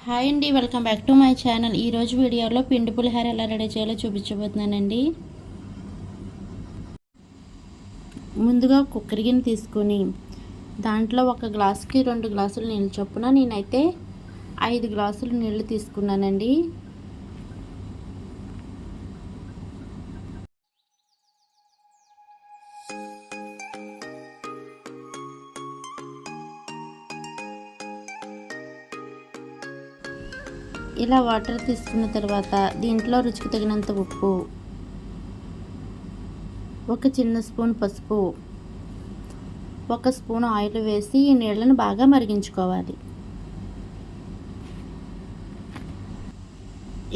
Hi అండి, welcome back to my channel. ఈరోజు వీడియోలో పిండి పులిహోర ఎలా రెడీ చేయాలో చూపించబోతున్నానండి. ముందుగా కుక్కర్ గిన్నె తీసుకొని దాంట్లో ఒక గ్లాసుకి 2 గ్లాసులు నీళ్ళు చొప్పున నేనైతే 5 గ్లాసులు నీళ్లు తీసుకున్నానండి. ఇలా వాటర్ తీసుకున్న తర్వాత దీంట్లో రుచికి తగినంత ఉప్పు, ఒక చిన్న స్పూన్ పసుపు, ఒక స్పూన్ ఆయిల్ వేసి ఈ నీళ్ళను బాగా మరిగించుకోవాలి.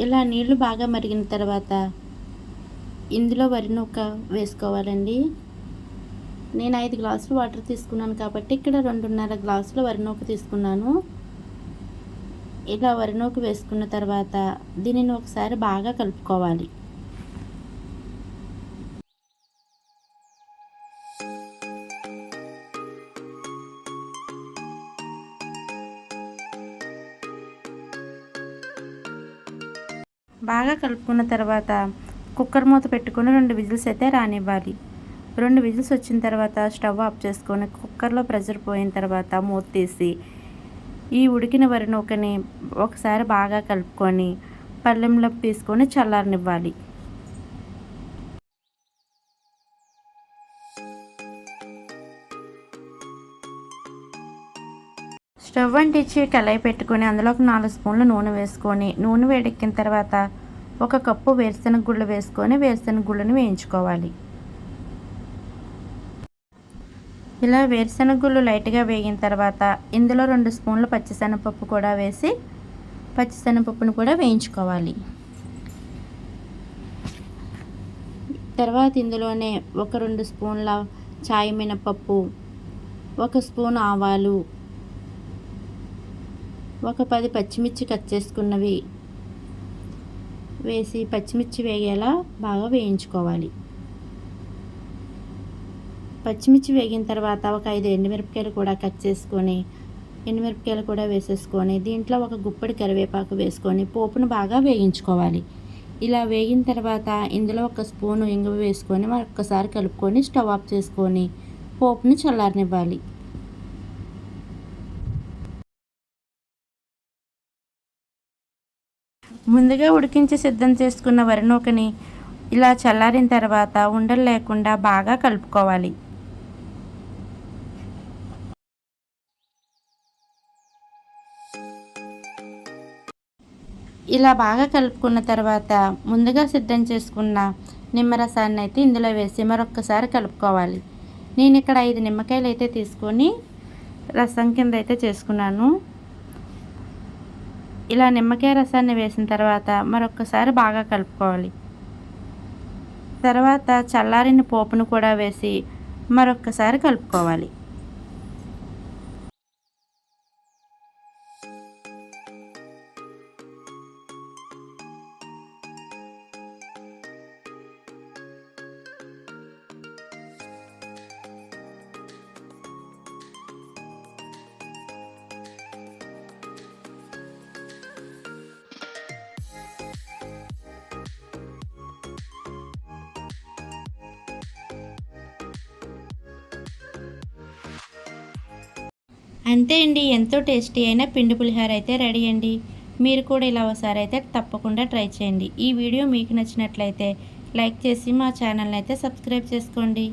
ఇలా నీళ్లు బాగా మరిగిన తర్వాత ఇందులో వరి నూక వేసుకోవాలండి. నేను 5 గ్లాసులు వాటర్ తీసుకున్నాను కాబట్టి ఇక్కడ 2.5 గ్లాసులు వరి నూక తీసుకున్నాను. ఇలా వరి నూక వేసుకున్న తర్వాత దీనిని ఒకసారి బాగా కలుపుకోవాలి. బాగా కలుపుకున్న తర్వాత కుక్కర్ మూత పెట్టుకొని 2 విజిల్స్ అయితే రానివ్వాలి. 2 విజిల్స్ వచ్చిన తర్వాత స్టవ్ ఆఫ్ చేసుకొని కుక్కర్లో ప్రెషర్ పోయిన తర్వాత మూత తీసి ఈ ఉడికిన వరి నూకని ఒకసారి బాగా కలుపుకొని పళ్ళెంలోకి తీసుకొని చల్లారనివ్వాలి. స్టవ్ అంటించి కళాయి పెట్టుకొని అందులో ఒక 4 స్పూన్లు నూనె వేసుకొని నూనె వేడెక్కిన తర్వాత 1 కప్పు వేరుశెనగ గుళ్ళు వేసుకొని వేరుశెనగ గుళ్ళని వేయించుకోవాలి. ఇలా వేరుశెనగ గుళ్ళు లైట్గా వేగిన తర్వాత ఇందులో 2 స్పూన్లు పచ్చిశనగపప్పు కూడా వేసి పచ్చిశనగపప్పును కూడా వేయించుకోవాలి. తర్వాత ఇందులోనే ఒక 2 స్పూన్ల చాయ్ మినపప్పు, 1 స్పూన్ ఆవాలు, ఒక 10 పచ్చిమిర్చి కట్ చేసుకున్నవి వేసి పచ్చిమిర్చి వేగేలా బాగా వేయించుకోవాలి. పచ్చిమిర్చి వేగిన తర్వాత ఒక 5 ఎండుమిరపకాయలు కూడా కట్ చేసుకొని ఎండుమిరపకాయలు కూడా వేసేసుకొని దీంట్లో ఒక గుప్పెడు కరివేపాకు వేసుకొని పోపును బాగా వేయించుకోవాలి. ఇలా వేగిన తర్వాత ఇందులో 1 స్పూను ఇంగువ వేసుకొని ఒక్కసారి కలుపుకొని స్టవ్ ఆఫ్ చేసుకొని పోపుని చల్లారనివ్వాలి. ముందుగా ఉడికించి సిద్ధం చేసుకున్న వరి నూకని ఇలా చల్లారిన తర్వాత ఉండలు లేకుండా బాగా కలుపుకోవాలి. ఇలా బాగా కలుపుకున్న తర్వాత ముందుగా సిద్ధం చేసుకున్న నిమ్మరసాన్ని అయితే ఇందులో వేసి మరొక్కసారి కలుపుకోవాలి. నేను ఇక్కడ 5 నిమ్మకాయలు అయితే తీసుకొని రసం కింద అయితే చేసుకున్నాను. ఇలా నిమ్మకాయ రసాన్ని వేసిన తర్వాత మరొక్కసారి బాగా కలుపుకోవాలి. తర్వాత చల్లారిన పోపును కూడా వేసి మరొక్కసారి కలుపుకోవాలి. అంతే అండి, ఎంతో టేస్టీ అయిన పిండి పులిహోర అయితే రెడీ అండి. మీరు కూడా ఇలా ఒకసారి అయితే తప్పకుండా ట్రై చేయండి. ఈ వీడియో మీకు నచ్చినట్లయితే లైక్ చేసి మా ఛానల్ని అయితే సబ్స్క్రైబ్ చేసుకోండి.